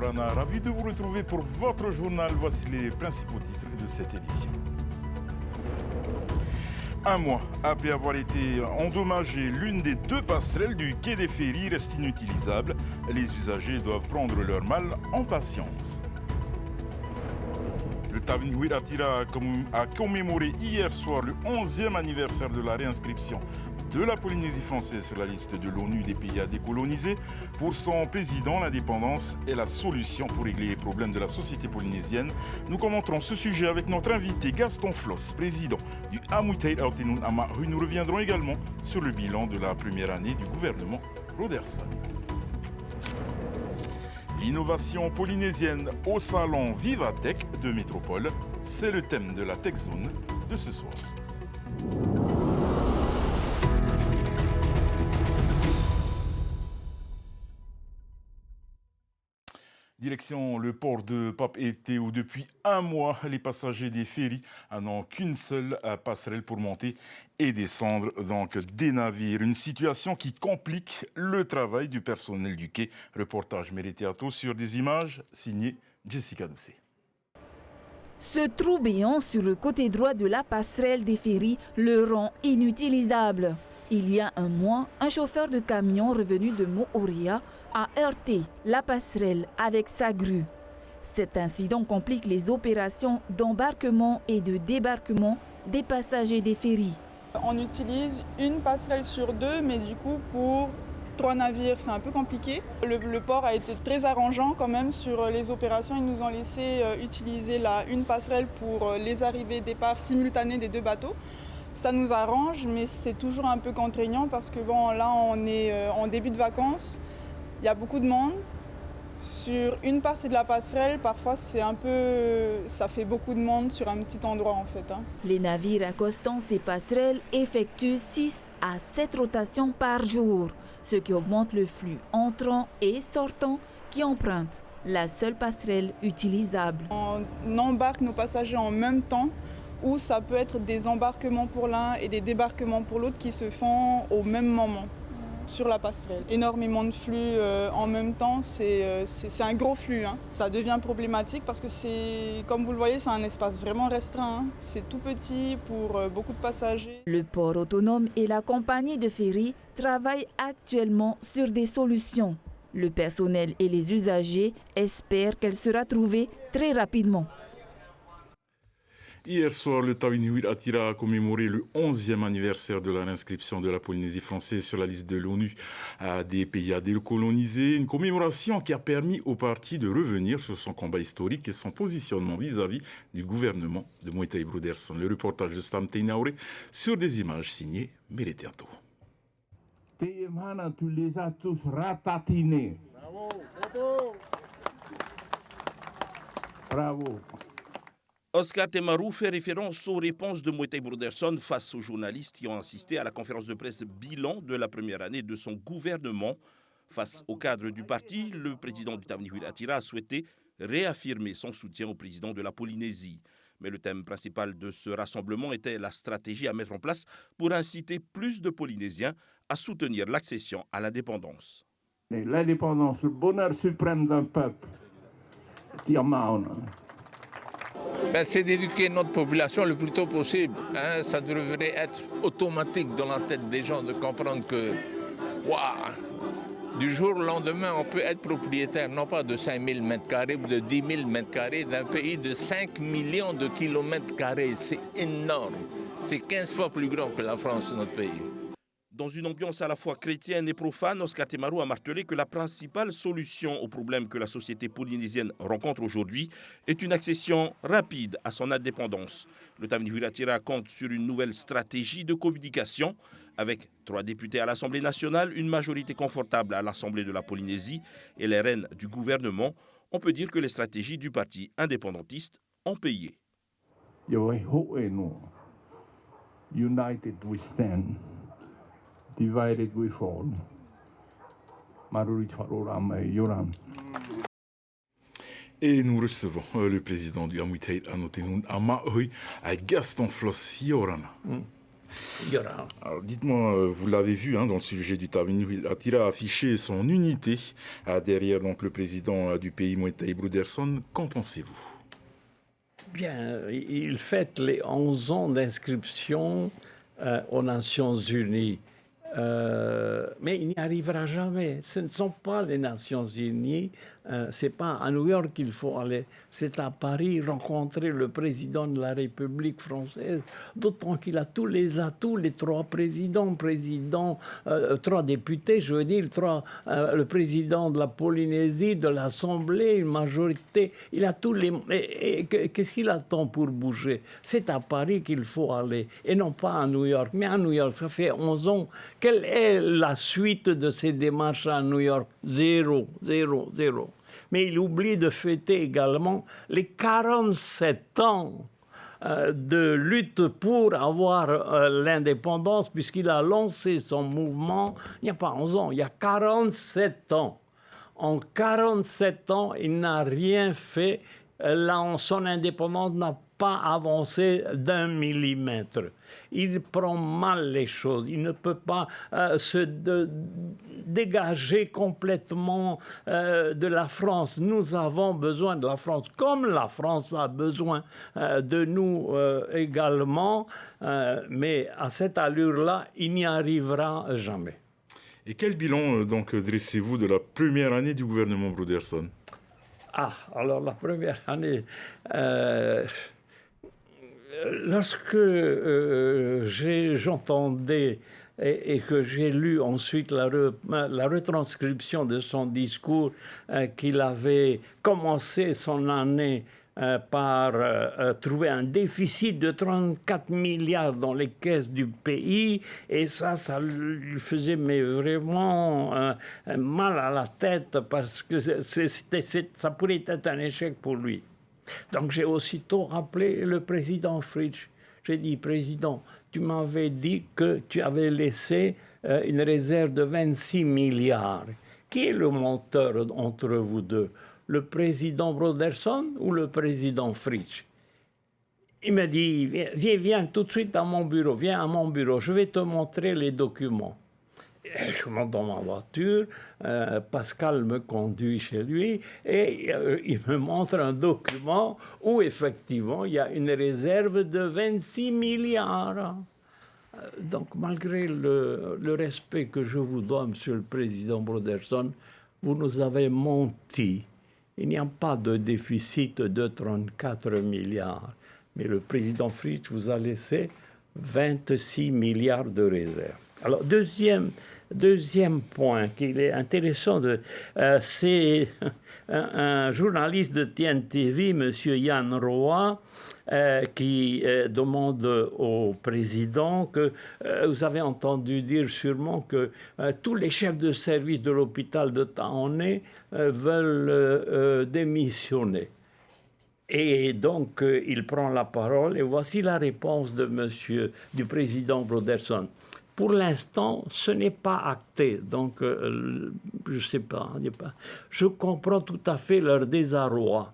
Yorana, ravi de vous retrouver pour votre journal. Voici les principaux titres de cette édition. Un mois après avoir été endommagée, l'une des deux passerelles du quai des Ferries reste inutilisable. Les usagers doivent prendre leur mal en patience. Le Tavinouir a commémoré hier soir le 11e anniversaire de la réinscription de la Polynésie française sur la liste de l'ONU des pays à décoloniser. Pour son président, l'indépendance est la solution pour régler les problèmes de la société polynésienne. Nous commenterons ce sujet avec notre invité Gaston Floss, président du Amuitaï Aotenun Amahu. Nous reviendrons également sur le bilan de la première année du gouvernement Roderson. L'innovation polynésienne au salon Vivatech de Métropole, c'est le thème de la Tech Zone de ce soir. Direction le port de Papeete où depuis un mois, les passagers des ferries n'ont qu'une seule passerelle pour monter et descendre donc des navires. Une situation qui complique le travail du personnel du quai. Reportage Méréthéato sur des images signées Jessica Doucet. Ce trou béant sur le côté droit de la passerelle des ferries le rend inutilisable. Il y a un mois, un chauffeur de camion revenu de Moorea a heurté la passerelle avec sa grue. Cet incident complique les opérations d'embarquement et de débarquement des passagers des ferries. On utilise une passerelle sur deux, mais du coup pour 3 navires c'est un peu compliqué. Le port a été très arrangeant quand même sur les opérations. Ils nous ont laissé utiliser une passerelle pour les arrivées et départs simultanés des 2 bateaux. Ça nous arrange, mais c'est toujours un peu contraignant parce que bon, là on est en début de vacances. Il y a beaucoup de monde. Sur une partie de la passerelle, parfois ça fait beaucoup de monde sur un petit endroit en fait. Les navires accostant ces passerelles effectuent 6 à 7 rotations par jour, ce qui augmente le flux entrant et sortant qui emprunte la seule passerelle utilisable. On embarque nos passagers en même temps ou ça peut être des embarquements pour l'un et des débarquements pour l'autre qui se font au même moment sur la passerelle. Énormément de flux en même temps, c'est un gros flux. Ça devient problématique parce que comme vous le voyez, c'est un espace vraiment restreint. C'est tout petit pour beaucoup de passagers. Le port autonome et la compagnie de ferry travaillent actuellement sur des solutions. Le personnel et les usagers espèrent qu'elle sera trouvée très rapidement. Hier soir, le Tavinouir Atira a commémoré le 11e anniversaire de la réinscription de la Polynésie française sur la liste de l'ONU des pays à décoloniser. Une commémoration qui a permis au parti de revenir sur son combat historique et son positionnement vis-à-vis du gouvernement de Moïtai Broderson. Le reportage de Stam Teinaure sur des images signées Méréthéato. Tu les as tous ratatinés. Bravo, bravo. Bravo. Oscar Temaru fait référence aux réponses de Moïtai Broderson face aux journalistes qui ont assisté à la conférence de presse bilan de la première année de son gouvernement. Face au cadre du parti, le président du Tavinouir Atira a souhaité réaffirmer son soutien au président de la Polynésie. Mais le thème principal de ce rassemblement était la stratégie à mettre en place pour inciter plus de Polynésiens à soutenir l'accession à l'indépendance. L'indépendance, le bonheur suprême d'un peuple. C'est d'éduquer notre population le plus tôt possible. Ça devrait être automatique dans la tête des gens de comprendre que du jour au lendemain, on peut être propriétaire non pas de 5000 m² ou de 10 000 m² d'un pays de 5 millions de kilomètres carrés. C'est énorme. C'est 15 fois plus grand que la France, notre pays. Dans une ambiance à la fois chrétienne et profane, Oscar Temaru a martelé que la principale solution aux problèmes que la société polynésienne rencontre aujourd'hui est une accession rapide à son indépendance. Le Tavinouir Atira compte sur une nouvelle stratégie de communication. Avec 3 députés à l'Assemblée nationale, une majorité confortable à l'Assemblée de la Polynésie et les rênes du gouvernement, on peut dire que les stratégies du parti indépendantiste ont payé. United we stand. Divided we fall. Et nous recevons le président du Amuitaï Aotenun Amahu, Gaston Floss Yorana. Il y aura. Alors dites-moi, vous l'avez vu dans le sujet du Tavenou, il a affiché son unité derrière donc, le président du pays, Mohamed Broederson. Qu'en pensez-vous? Bien, il fête les 11 ans d'inscription aux Nations Unies. Mais il n'y arrivera jamais. Ce ne sont pas les Nations Unies. C'est pas à New York qu'il faut aller. C'est à Paris rencontrer le président de la République française. D'autant qu'il a tous les atouts, les 3 présidents, 3 députés, je veux dire, le président de la Polynésie, de l'Assemblée, une majorité. Il a tous les. Qu'est-ce qu'il attend pour bouger? C'est à Paris qu'il faut aller et non pas à New York. Mais à New York, ça fait 11 ans. Quelle est la suite de ces démarches à New York? Zéro. Mais il oublie de fêter également les 47 ans de lutte pour avoir l'indépendance, puisqu'il a lancé son mouvement il n'y a pas 11 ans, il y a 47 ans. En 47 ans, il n'a rien fait. Son indépendance n'a pas avancé d'1 millimètre. Il prend mal les choses. Il ne peut pas dégager complètement de la France. Nous avons besoin de la France, comme la France a besoin de nous également. Mais à cette allure-là, il n'y arrivera jamais. Et quel bilan donc dressez-vous de la première année du gouvernement Broederson? Alors la première année, lorsque j'entendais et que j'ai lu ensuite la retranscription de son discours, qu'il avait commencé son année par trouver un déficit de 34 milliards dans les caisses du pays, et ça lui faisait vraiment mal à la tête, parce que ça pourrait être un échec pour lui. Donc j'ai aussitôt rappelé le président Fritsch. J'ai dit, président, tu m'avais dit que tu avais laissé une réserve de 26 milliards. Qui est le menteur entre vous deux? Le président Broederson ou le président Fritsch? Il m'a dit, viens tout de suite à mon bureau, je vais te montrer les documents. Et je monte dans ma voiture, Pascal me conduit chez lui et il me montre un document où effectivement il y a une réserve de 26 milliards. Donc malgré le respect que je vous dois, Monsieur le Président Broederson, vous nous avez menti. Il n'y a pas de déficit de 34 milliards. Mais le président Fritsch vous a laissé 26 milliards de réserves. Alors, deuxième point qu'il est intéressant, c'est un journaliste de TNTV, M. Yann Roa, qui demande au président que vous avez entendu dire sûrement que tous les chefs de service de l'hôpital de Taoné veulent démissionner. Et donc, il prend la parole et voici la réponse du président Broederson. Pour l'instant, ce n'est pas acté, donc je ne sais pas. Je comprends tout à fait leur désarroi.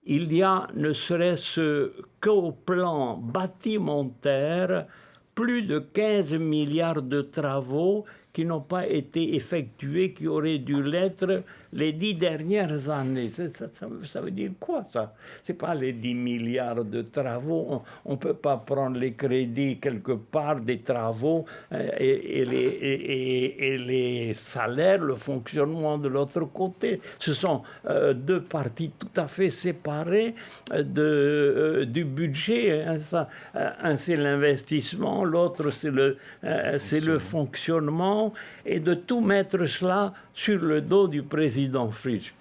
Il y a, ne serait-ce qu'au plan bâtimentaire, plus de 15 milliards de travaux qui n'ont pas été effectués, qui auraient dû l'être les 10 dernières années. Ça veut dire quoi, ça? Ce n'est pas les 10 milliards de travaux. On ne peut pas prendre les crédits quelque part des travaux et les salaires, le fonctionnement de l'autre côté. Ce sont deux parties tout à fait séparées du budget. Un, c'est l'investissement, l'autre, c'est le fonctionnement, et de tout mettre cela sur le dos du président Fritsch.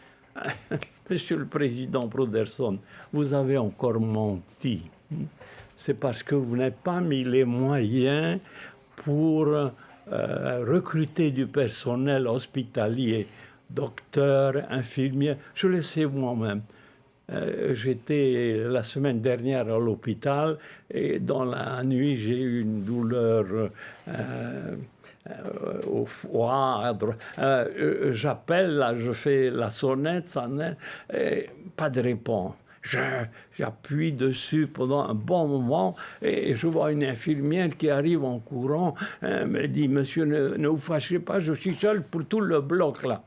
Monsieur le président Broederson, vous avez encore menti. C'est parce que vous n'avez pas mis les moyens pour recruter du personnel hospitalier, docteurs, infirmiers. Je le sais moi-même. J'étais la semaine dernière à l'hôpital et dans la nuit, j'ai eu une douleur au foie. J'appelle, là, je fais la sonnette, ça n'est pas de réponse. J'appuie dessus pendant un bon moment et je vois une infirmière qui arrive en courant, me dit « Monsieur, ne vous fâchez pas, je suis seul pour tout le bloc là. »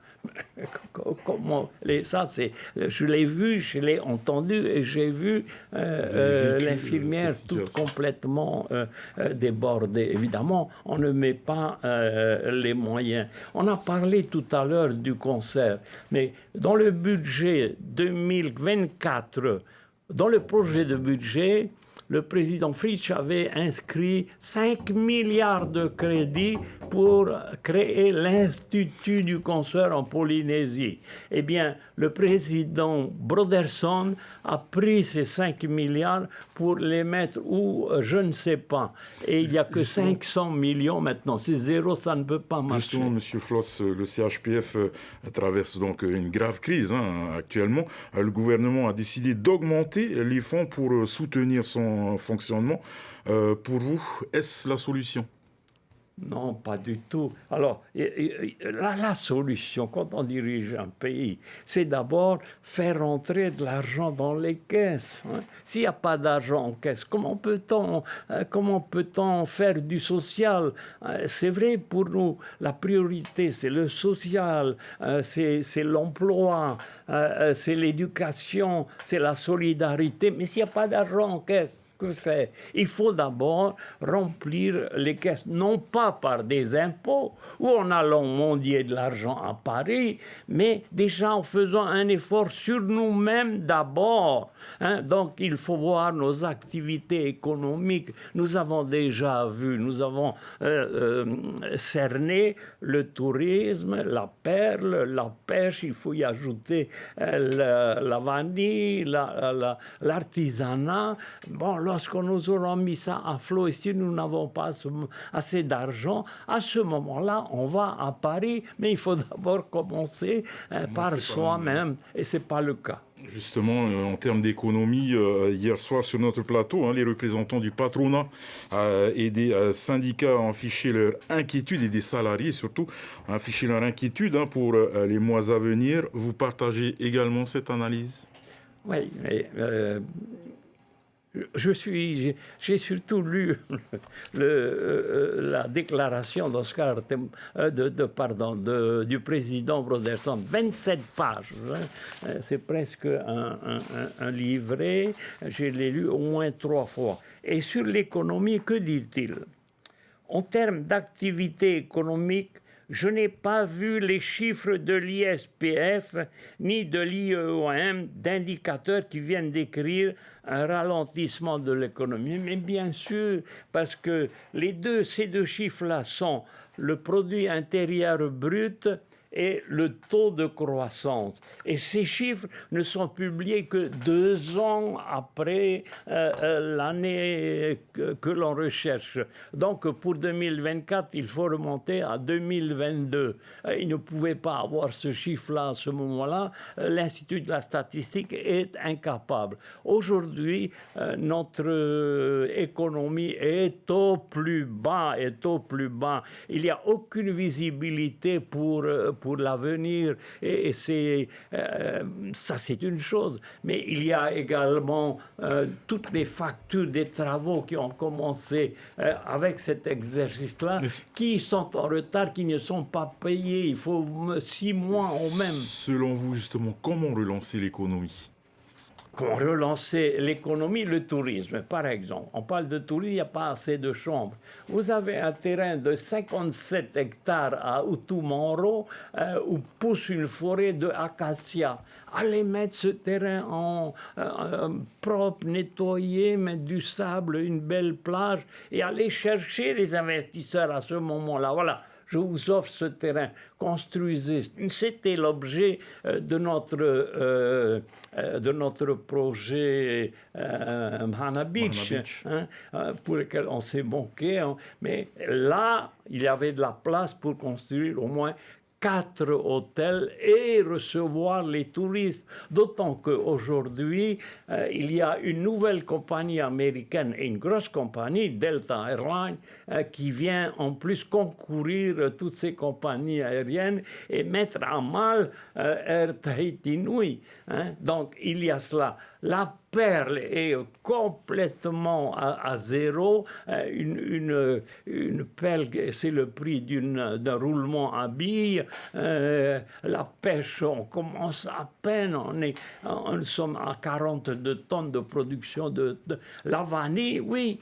Comment ça, je l'ai vu, je l'ai entendu et j'ai vu l'infirmière toute complètement débordée. Évidemment, on ne met pas les moyens. On a parlé tout à l'heure du concert, mais dans le budget 2024, dans le projet de budget, le président Fritsch avait inscrit 5 milliards de crédits pour créer l'Institut du concert en Polynésie. Eh bien, le président Broderson a pris ces 5 milliards pour les mettre où, je ne sais pas. Et il n'y a que 500 millions maintenant. C'est zéro, ça ne peut pas marcher. Justement, M. Floss, le CHPF traverse donc une grave crise actuellement. Le gouvernement a décidé d'augmenter les fonds pour soutenir son fonctionnement. Pour vous, est-ce la solution ? Non, pas du tout. Alors, la solution, quand on dirige un pays, c'est d'abord faire rentrer de l'argent dans les caisses. S'il n'y a pas d'argent en caisse, comment peut-on faire du social? C'est vrai, pour nous, la priorité, c'est le social, c'est l'emploi, c'est l'éducation, c'est la solidarité. Mais s'il n'y a pas d'argent en caisse, que faire? Il faut d'abord remplir les caisses, non pas par des impôts ou en allant mendier de l'argent à Paris, mais déjà en faisant un effort sur nous-mêmes d'abord. Donc il faut voir nos activités économiques. Nous avons déjà vu, nous avons cerné le tourisme, la perle, la pêche, il faut y ajouter la vanille, l'artisanat. Bon, lorsqu'on nous aura mis ça à flot, et si nous n'avons pas assez d'argent, à ce moment-là, on va à Paris, mais il faut d'abord commencer par soi-même, et ce n'est pas le cas. Justement, en termes d'économie, hier soir sur notre plateau, les représentants du patronat et des syndicats ont affiché leur inquiétude, et des salariés surtout, ont affiché leur inquiétude pour les mois à venir. Vous partagez également cette analyse ? Oui, mais j'ai surtout lu la déclaration du président Broderson, 27 pages. C'est presque un livret. Je l'ai lu au moins 3 fois. Et sur l'économie, que dit-il? En termes d'activité économique, je n'ai pas vu les chiffres de l'ISPF ni de l'IEOM d'indicateurs qui viennent décrire un ralentissement de l'économie. Mais bien sûr, parce que ces deux chiffres-là sont le produit intérieur brut et le taux de croissance. Et ces chiffres ne sont publiés que 2 ans après l'année que l'on recherche. Donc pour 2024, il faut remonter à 2022. Il ne pouvait pas avoir ce chiffre-là à ce moment-là. L'Institut de la statistique est incapable. Aujourd'hui, notre économie est au plus bas, Il n'y a aucune visibilité pour l'avenir, et ça c'est une chose, mais il y a également toutes les factures des travaux qui ont commencé avec cet exercice-là, qui sont en retard, qui ne sont pas payés. Il faut 6 mois au même. Selon vous, justement, comment relancer l'économie ? Comment relancer l'économie, le tourisme, par exemple. On parle de tourisme, il n'y a pas assez de chambres. Vous avez un terrain de 57 hectares à Utumoro où pousse une forêt d'acacias. Allez mettre ce terrain en propre, nettoyer, mettre du sable, une belle plage, et aller chercher les investisseurs à ce moment-là. Voilà. Je vous offre ce terrain, construisez. C'était l'objet de notre projet Mahana Beach, pour lequel on s'est banqué. Mais là, il y avait de la place pour construire au moins 4 hôtels et recevoir les touristes. D'autant qu'aujourd'hui, il y a une nouvelle compagnie américaine, et une grosse compagnie, Delta Airlines, qui vient en plus concourir toutes ces compagnies aériennes et mettre à mal Air Tahiti Nui. Donc, il y a cela. La perle est complètement à zéro. Une perle, c'est le prix d'un roulement à billes. La pêche, on commence à peine. Nous sommes à 42 tonnes de production de la vanille, oui.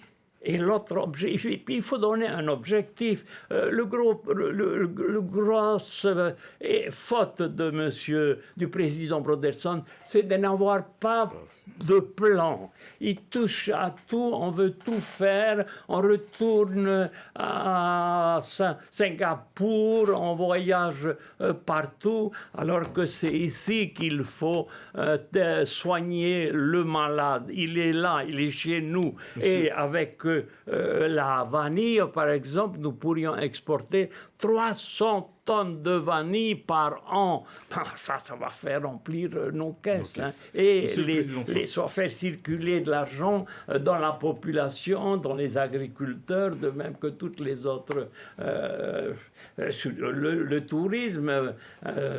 Et l'autre objectif, il faut donner un objectif. Le grosse faute du président Broderson, c'est de n'avoir pas de plan. Il touche à tout, on veut tout faire, on retourne à Singapour, on voyage partout, alors que c'est ici qu'il faut soigner le malade. Il est là, il est chez nous. Et avec la vanille, par exemple, nous pourrions exporter 300 tonnes de vanille par an. Ça va faire remplir nos caisses. Hein. Et faire circuler de l'argent dans la population, dans les agriculteurs, de même que toutes les autres. Le tourisme,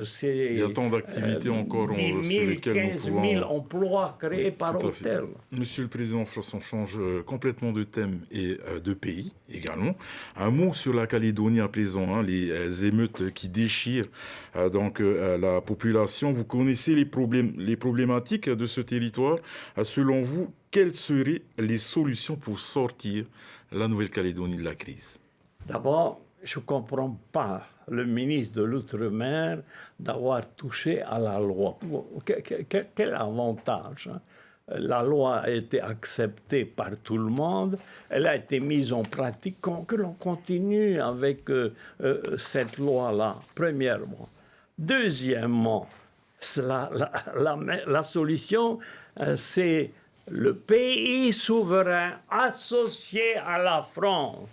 c'est... Il y a tant d'activités encore 10 000, 15 000 emplois créés par hôtel. Monsieur le Président Floss, on change complètement de thème et de pays également. Un mot sur la Calédonie à présent, hein, les émeutes qui déchirent la population. Vous connaissez les problématiques de ce territoire. Selon vous, quelles seraient les solutions pour sortir la Nouvelle-Calédonie de la crise? D'abord, je ne comprends pas le ministre de l'Outre-mer d'avoir touché à la loi. Quel avantage, hein? La loi a été acceptée par tout le monde, elle a été mise en pratique, que l'on continue avec cette loi-là, premièrement. Deuxièmement, la solution, c'est le pays souverain associé à la France.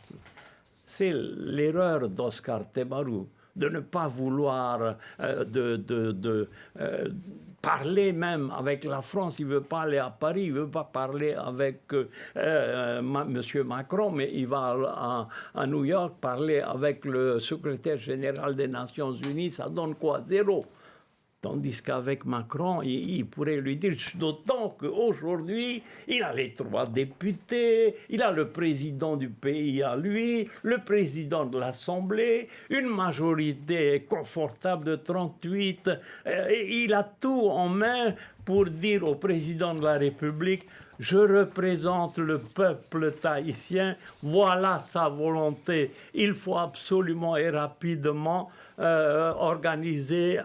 C'est l'erreur d'Oscar Temaru de ne pas vouloir parler même avec la France. Il ne veut pas aller à Paris, il ne veut pas parler avec M. Macron, mais il va à New York parler avec le secrétaire général des Nations Unies. Ça donne quoi? Zéro. Tandis qu'avec Macron, il pourrait lui dire, d'autant qu'aujourd'hui, il a les 3 députés, il a le président du pays à lui, le président de l'Assemblée, une majorité confortable de 38. Il a tout en main pour dire au président de la République, je représente le peuple tahitien, voilà sa volonté. Il faut absolument et rapidement organiser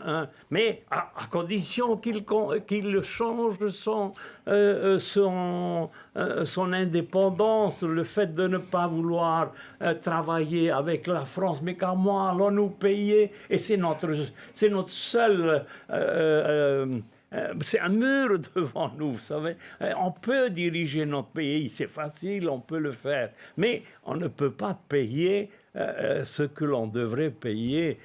mais à condition qu'il change son indépendance, le fait de ne pas vouloir travailler avec la France. Mais comment allons-nous payer? Et c'est notre seul... c'est un mur devant nous, vous savez. On peut diriger notre pays, c'est facile, on peut le faire. Mais on ne peut pas payer ce que l'on devrait payer.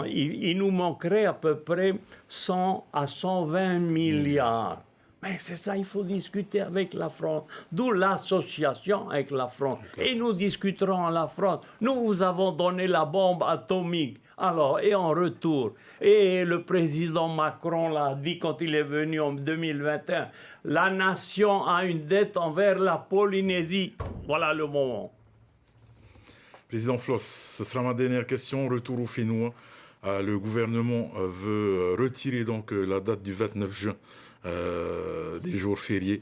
Il nous manquerait à peu près 100 à 120 milliards. Mais c'est ça, il faut discuter avec la France. D'où l'association avec la France. Et nous discuterons à la France. Nous vous avons donné la bombe atomique. Alors, et en retour, et le président Macron l'a dit quand il est venu en 2021, la nation a une dette envers la Polynésie. Voilà le moment. Président Floss, ce sera ma dernière question. Retour au Fénois. Le gouvernement veut retirer donc la date du 29 juin des jours fériés.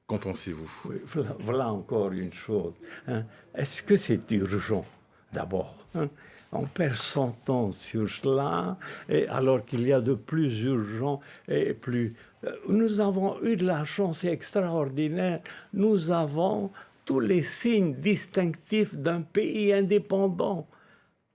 Qu'en pensez-vous? Oui, voilà encore une chose. Hein. Est-ce que c'est urgent, d'abord, hein? On perd son temps sur cela, et alors qu'il y a de plus urgent et plus... Nous avons eu de la chance extraordinaire. Nous avons tous les signes distinctifs d'un pays indépendant.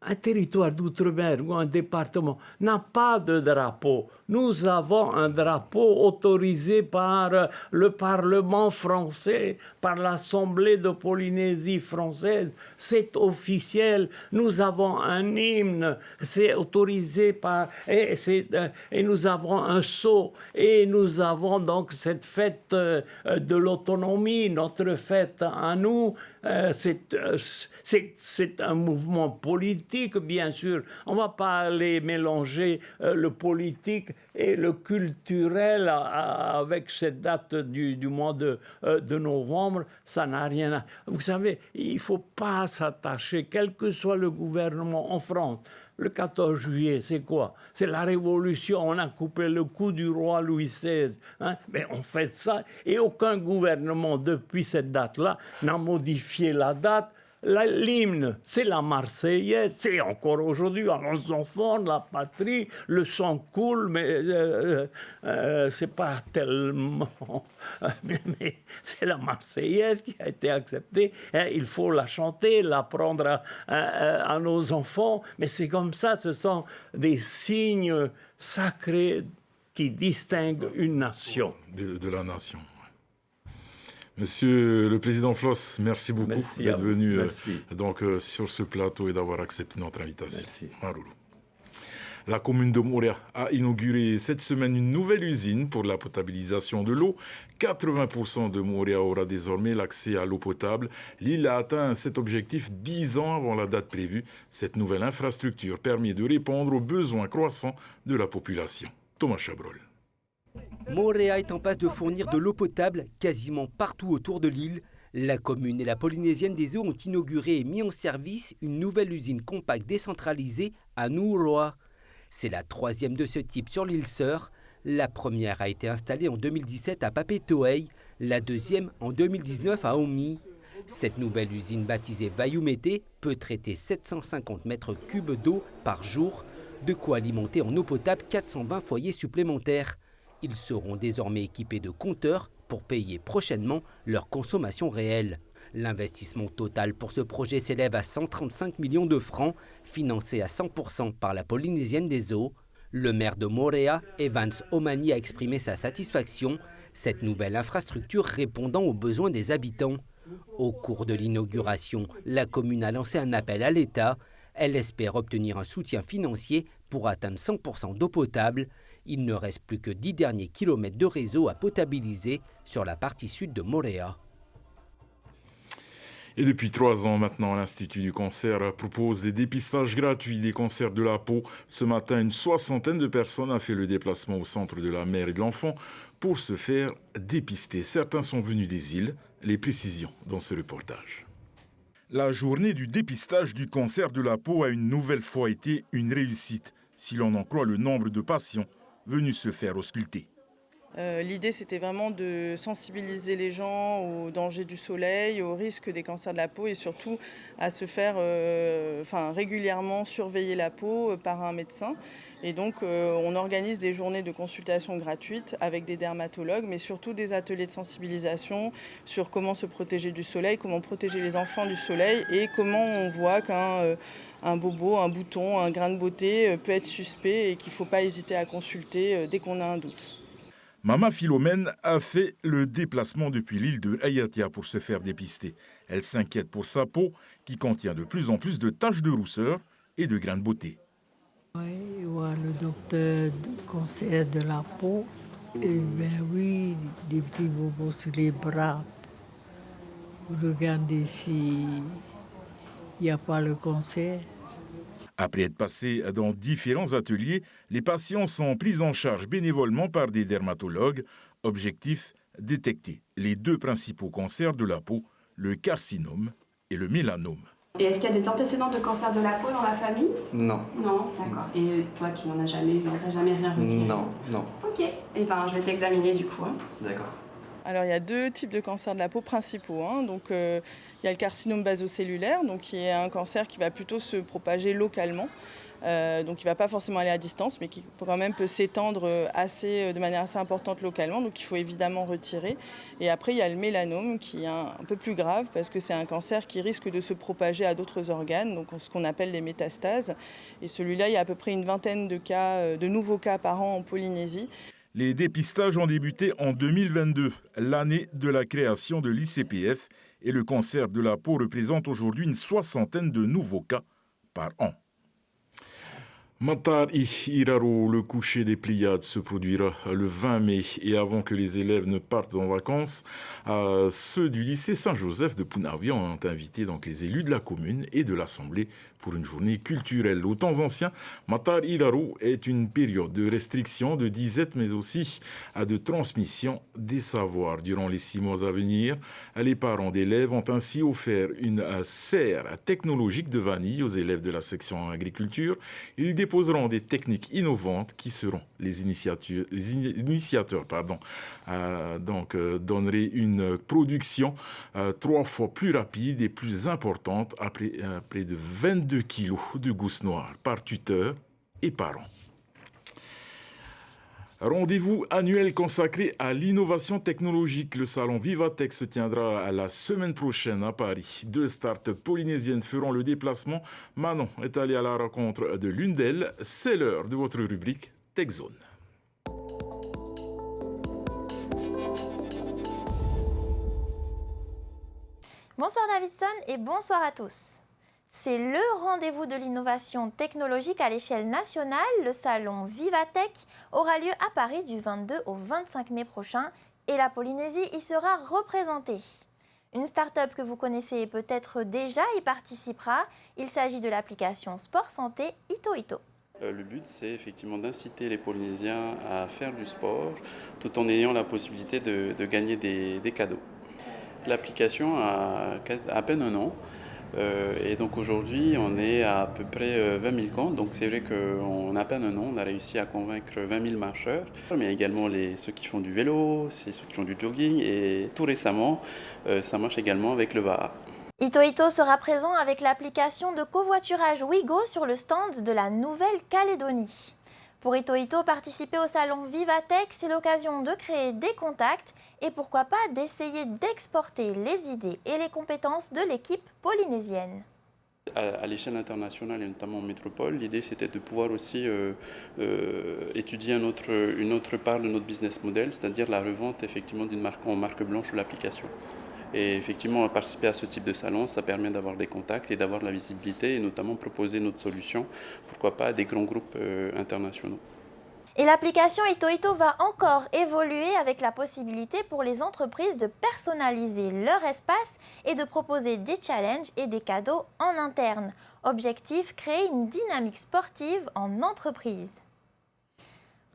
Un territoire d'outre-mer ou un département n'a pas de drapeau. Nous avons un drapeau autorisé par le Parlement français, par l'Assemblée de Polynésie française. C'est officiel. Nous avons un hymne, c'est autorisé par... Et nous avons un sceau. Et nous avons donc cette fête de l'autonomie, notre fête à nous. C'est un mouvement politique, bien sûr. On ne va pas aller mélanger le politique et le culturel avec cette date du mois de novembre. Ça n'a rien à... Vous savez, il ne faut pas s'attacher, quel que soit le gouvernement en France. Le 14 juillet, c'est quoi? C'est la Révolution. On a coupé le cou du roi Louis XVI. Hein? Mais on fait ça. Et aucun gouvernement, depuis cette date-là, n'a modifié la date. L'hymne, c'est la Marseillaise. C'est encore aujourd'hui, à nos enfants, la patrie, le sang coule, mais c'est pas tellement... mais c'est la Marseillaise qui a été acceptée. Hein? Il faut la chanter, l'apprendre à nos enfants. Mais c'est comme ça, ce sont des signes sacrés qui distinguent une nation. De la nation. Monsieur le Président Floss, merci beaucoup d'être venu sur ce plateau et d'avoir accepté notre invitation. Merci. Maroulou. La commune de Moria a inauguré cette semaine une nouvelle usine pour la potabilisation de l'eau. 80% de Moria aura désormais l'accès à l'eau potable. L'île a atteint cet objectif 10 ans avant la date prévue. Cette nouvelle infrastructure permet de répondre aux besoins croissants de la population. Thomas Chabrol. Moréa est en passe de fournir de l'eau potable quasiment partout autour de l'île. La commune et la Polynésienne des Eaux ont inauguré et mis en service une nouvelle usine compacte décentralisée à Nuuroa. C'est la troisième de ce type sur l'île Sœur. La première a été installée en 2017 à Papeto'ei, la deuxième en 2019 à Omi. Cette nouvelle usine baptisée Vayumete peut traiter 750 mètres cubes d'eau par jour, de quoi alimenter en eau potable 420 foyers supplémentaires. Ils seront désormais équipés de compteurs pour payer prochainement leur consommation réelle. L'investissement total pour ce projet s'élève à 135 millions de francs, financé à 100% par la Polynésienne des Eaux. Le maire de Moréa, Evans Omani, a exprimé sa satisfaction, cette nouvelle infrastructure répondant aux besoins des habitants. Au cours de l'inauguration, la commune a lancé un appel à l'État. Elle espère obtenir un soutien financier pour atteindre 100% d'eau potable. Il ne reste plus que 10 derniers kilomètres de réseau à potabiliser sur la partie sud de Moréa. Et depuis 3 ans maintenant, l'Institut du cancer propose des dépistages gratuits des cancers de la peau. Ce matin, une 60aine de personnes a fait le déplacement au centre de la mère et de l'enfant pour se faire dépister. Certains sont venus des îles. Les précisions dans ce reportage. La journée du dépistage du cancer de la peau a une nouvelle fois été une réussite, si l'on en croit le nombre de patients venus se faire ausculter. L'idée, c'était vraiment de sensibiliser les gens aux dangers du soleil, aux risques des cancers de la peau et surtout à se faire régulièrement surveiller la peau par un médecin. Et donc, on organise des journées de consultation gratuites avec des dermatologues, mais surtout des ateliers de sensibilisation sur comment se protéger du soleil, comment protéger les enfants du soleil et comment on voit qu'un bobo, un bouton, un grain de beauté peut être suspect et qu'il ne faut pas hésiter à consulter dès qu'on a un doute. Mama Philomène a fait le déplacement depuis l'île de Ayatia pour se faire dépister. Elle s'inquiète pour sa peau qui contient de plus en plus de taches de rousseur et de grains de beauté. Oui, voir le docteur du cancer de la peau. Eh bien oui, des petits bobos sur les bras. Regardez s'il n'y a pas le cancer. Après être passés dans différents ateliers, les patients sont pris en charge bénévolement par des dermatologues. Objectif, détecter les 2 principaux cancers de la peau, le carcinome et le mélanome. Et est-ce qu'il y a des antécédents de cancer de la peau dans la famille? Non. Non, d'accord. Et toi, tu n'en as jamais eu, tu n'as jamais rien retiré? Non. Ok. Eh ben, je vais t'examiner du coup. D'accord. Alors, il y a 2 types de cancers de la peau principaux. Donc, il y a le carcinome basocellulaire, donc, qui est un cancer qui va plutôt se propager localement. Donc, il ne va pas forcément aller à distance, mais qui quand même peut s'étendre de manière assez importante localement. Donc, il faut évidemment retirer. Et après, il y a le mélanome qui est un peu plus grave parce que c'est un cancer qui risque de se propager à d'autres organes, donc ce qu'on appelle les métastases. Et celui-là, il y a à peu près une vingtaine de nouveaux cas par an en Polynésie. Les dépistages ont débuté en 2022, l'année de la création de l'ICPF, et le cancer de la peau représente aujourd'hui une 60aine de nouveaux cas par an. Matar Iraro, le coucher des Pléiades se produira le 20 mai et avant que les élèves ne partent en vacances, ceux du lycée Saint-Joseph de Pounaoui ont invité donc les élus de la commune et de l'Assemblée pour une journée culturelle. Aux temps anciens, Matar Iraro est une période de restriction, de disette, mais aussi de transmission des savoirs. Durant les 6 mois à venir, les parents d'élèves ont ainsi offert une serre technologique de vanille aux élèves de la section agriculture. Ils déposeront des techniques innovantes qui seront les initiateurs donneraient une production 3 fois plus rapide et plus importante à près de 22 kilos de gousses noires par tuteur et par an. Rendez-vous annuel consacré à l'innovation technologique. Le salon Vivatech se tiendra la semaine prochaine à Paris. 2 startups polynésiennes feront le déplacement. Manon est allée à la rencontre de l'une d'elles. C'est l'heure de votre rubrique TechZone. Bonsoir Davidson et bonsoir à tous. C'est le rendez-vous de l'innovation technologique à l'échelle nationale. Le salon Vivatech aura lieu à Paris du 22 au 25 mai prochain et la Polynésie y sera représentée. Une start-up que vous connaissez peut-être déjà y participera. Il s'agit de l'application Sport Santé Itoito. Le but, c'est effectivement d'inciter les Polynésiens à faire du sport tout en ayant la possibilité de gagner des cadeaux. L'application a à peine 1 an. Et donc aujourd'hui, on est à peu près 20 000 comptes. Donc c'est vrai qu'en à peine 1 an, on a réussi à convaincre 20 000 marcheurs, mais également ceux qui font du vélo, ceux qui font du jogging. Et tout récemment, ça marche également avec le VAA. Itoito sera présent avec l'application de covoiturage Wigo sur le stand de la Nouvelle-Calédonie. Pour Itoito, participer au salon Vivatech, c'est l'occasion de créer des contacts et pourquoi pas d'essayer d'exporter les idées et les compétences de l'équipe polynésienne. À l'échelle internationale et notamment en métropole, l'idée c'était de pouvoir aussi étudier une autre part de notre business model, c'est-à-dire la revente effectivement d'une marque en marque blanche ou l'application. Et effectivement, participer à ce type de salon, ça permet d'avoir des contacts et d'avoir de la visibilité et notamment proposer notre solution, pourquoi pas à des grands groupes internationaux. Et l'application Itoito va encore évoluer avec la possibilité pour les entreprises de personnaliser leur espace et de proposer des challenges et des cadeaux en interne. Objectif, créer une dynamique sportive en entreprise.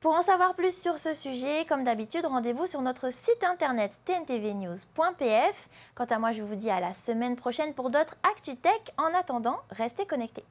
Pour en savoir plus sur ce sujet, comme d'habitude, rendez-vous sur notre site internet tntvnews.pf. Quant à moi, je vous dis à la semaine prochaine pour d'autres ActuTech. En attendant, restez connectés.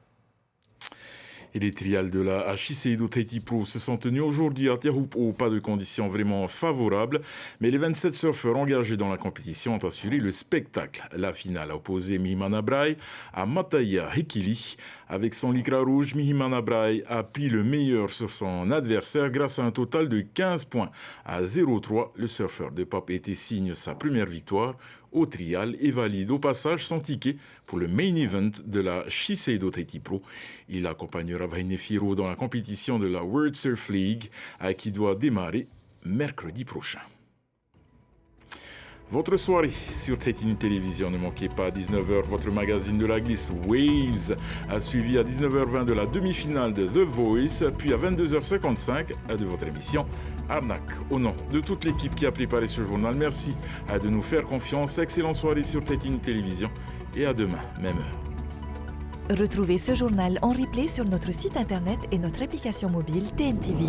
Et les trials de la Shiseido Tahiti Pro se sont tenus aujourd'hui à Teahupo'o, pas de conditions vraiment favorables, mais les 27 surfeurs engagés dans la compétition ont assuré le spectacle. La finale a opposé Mihimana Braille à Mataya Hekili. Avec son lycra rouge, Mihimana Braille a pris le meilleur sur son adversaire grâce à un total de 15 points à 0-3. Le surfeur de Papeete signe sa première victoire au trial et valide au passage son ticket pour le main event de la Shiseido Tahiti Pro. Il accompagnera Vaine Firo dans la compétition de la World Surf League qui doit démarrer mercredi prochain. Votre soirée sur Tahiti Télévision, ne manquez pas à 19h votre magazine de la glisse Waves, suivi à 19h20 de la demi-finale de The Voice, puis à 22h55 de votre émission Arnaque. Au nom de toute l'équipe qui a préparé ce journal, merci de nous faire confiance. Excellente soirée sur Tahiti Télévision et à demain, même heure. Retrouvez ce journal en replay sur notre site internet et notre application mobile TNTV.